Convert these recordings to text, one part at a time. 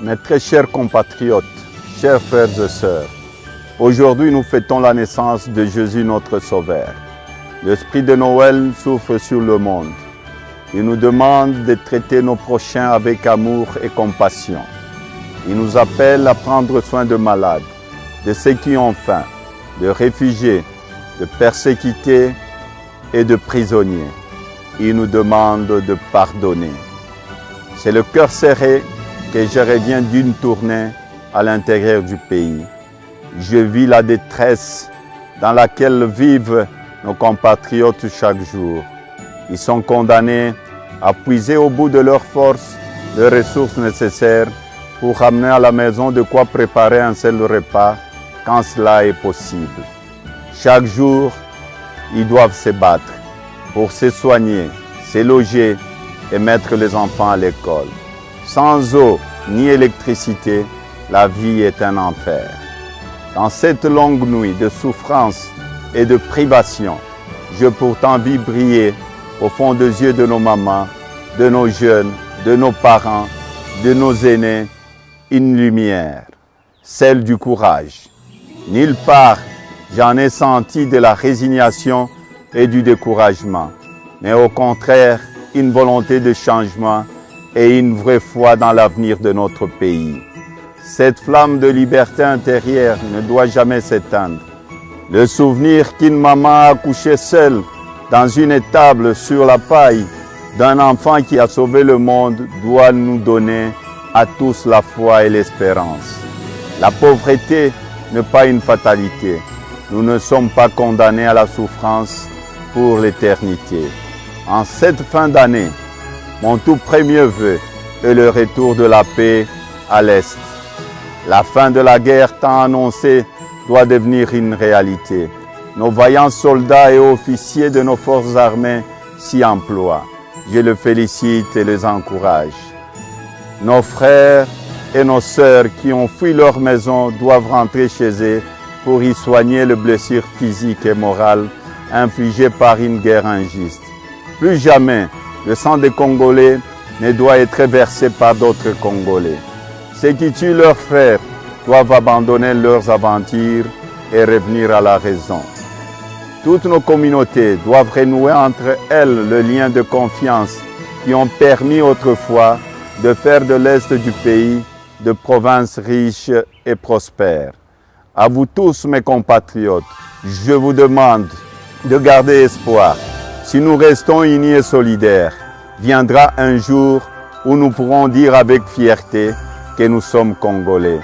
Mes très chers compatriotes, chers frères et sœurs, aujourd'hui nous fêtons la naissance de Jésus notre Sauveur. L'esprit de Noël souffle sur le monde. Il nous demande de traiter nos prochains avec amour et compassion. Il nous appelle à prendre soin de malades, de ceux qui ont faim, de réfugiés, de persécutés et de prisonniers. Il nous demande de pardonner. C'est le cœur serré que je reviens d'une tournée à l'intérieur du pays. Je vis la détresse dans laquelle vivent nos compatriotes chaque jour. Ils sont condamnés à puiser au bout de leurs forces les ressources nécessaires pour ramener à la maison de quoi préparer un seul repas quand cela est possible. Chaque jour, ils doivent se battre pour se soigner, se loger et mettre les enfants à l'école. Sans eau ni électricité, la vie est un enfer. Dans cette longue nuit de souffrance et de privation, je pourtant vis briller au fond des yeux de nos mamans, de nos jeunes, de nos parents, de nos aînés, une lumière, celle du courage. Nulle part, j'en ai senti de la résignation et du découragement, mais au contraire, une volonté de changement et une vraie foi dans l'avenir de notre pays. Cette flamme de liberté intérieure ne doit jamais s'éteindre. Le souvenir qu'une maman a accouché seule dans une étable sur la paille d'un enfant qui a sauvé le monde doit nous donner à tous la foi et l'espérance. La pauvreté n'est pas une fatalité. Nous ne sommes pas condamnés à la souffrance pour l'éternité. En cette fin d'année, mon tout premier vœu est le retour de la paix à l'Est. La fin de la guerre tant annoncée doit devenir une réalité. Nos vaillants soldats et officiers de nos forces armées s'y emploient. Je les félicite et les encourage. Nos frères et nos sœurs qui ont fui leur maison doivent rentrer chez eux pour y soigner les blessures physiques et morales infligées par une guerre injuste. Plus jamais, le sang des Congolais ne doit être versé par d'autres Congolais. Ceux qui tuent leurs frères doivent abandonner leurs aventures et revenir à la raison. Toutes nos communautés doivent renouer entre elles le lien de confiance qui ont permis autrefois de faire de l'Est du pays de provinces riches et prospères. À vous tous mes compatriotes, je vous demande de garder espoir. Si nous restons unis et solidaires, viendra un jour où nous pourrons dire avec fierté que nous sommes Congolais.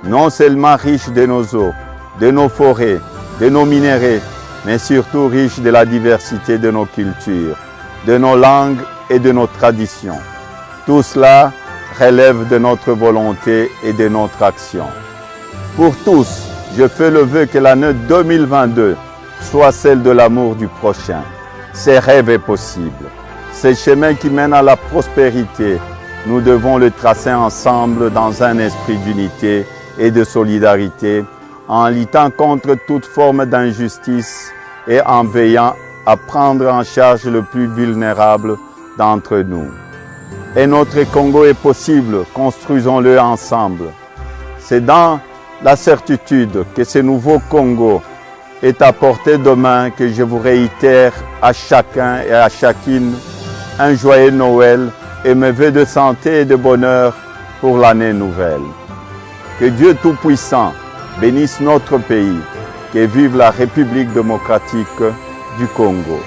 Non seulement riches de nos eaux, de nos forêts, de nos minéraux, mais surtout riches de la diversité de nos cultures, de nos langues et de nos traditions. Tout cela relève de notre volonté et de notre action. Pour tous, je fais le vœu que l'année 2022 soit celle de l'amour du prochain. Ce rêve est possible. Ce chemin qui mène à la prospérité, nous devons le tracer ensemble dans un esprit d'unité et de solidarité, en luttant contre toute forme d'injustice et en veillant à prendre en charge le plus vulnérable d'entre nous. Et notre Congo est possible, construisons-le ensemble. C'est dans la certitude que ce nouveau Congo est à portée de main que je vous réitère à chacun et à chacune un joyeux Noël et mes vœux de santé et de bonheur pour l'année nouvelle. Que Dieu Tout-Puissant bénisse notre pays, que vive la République démocratique du Congo.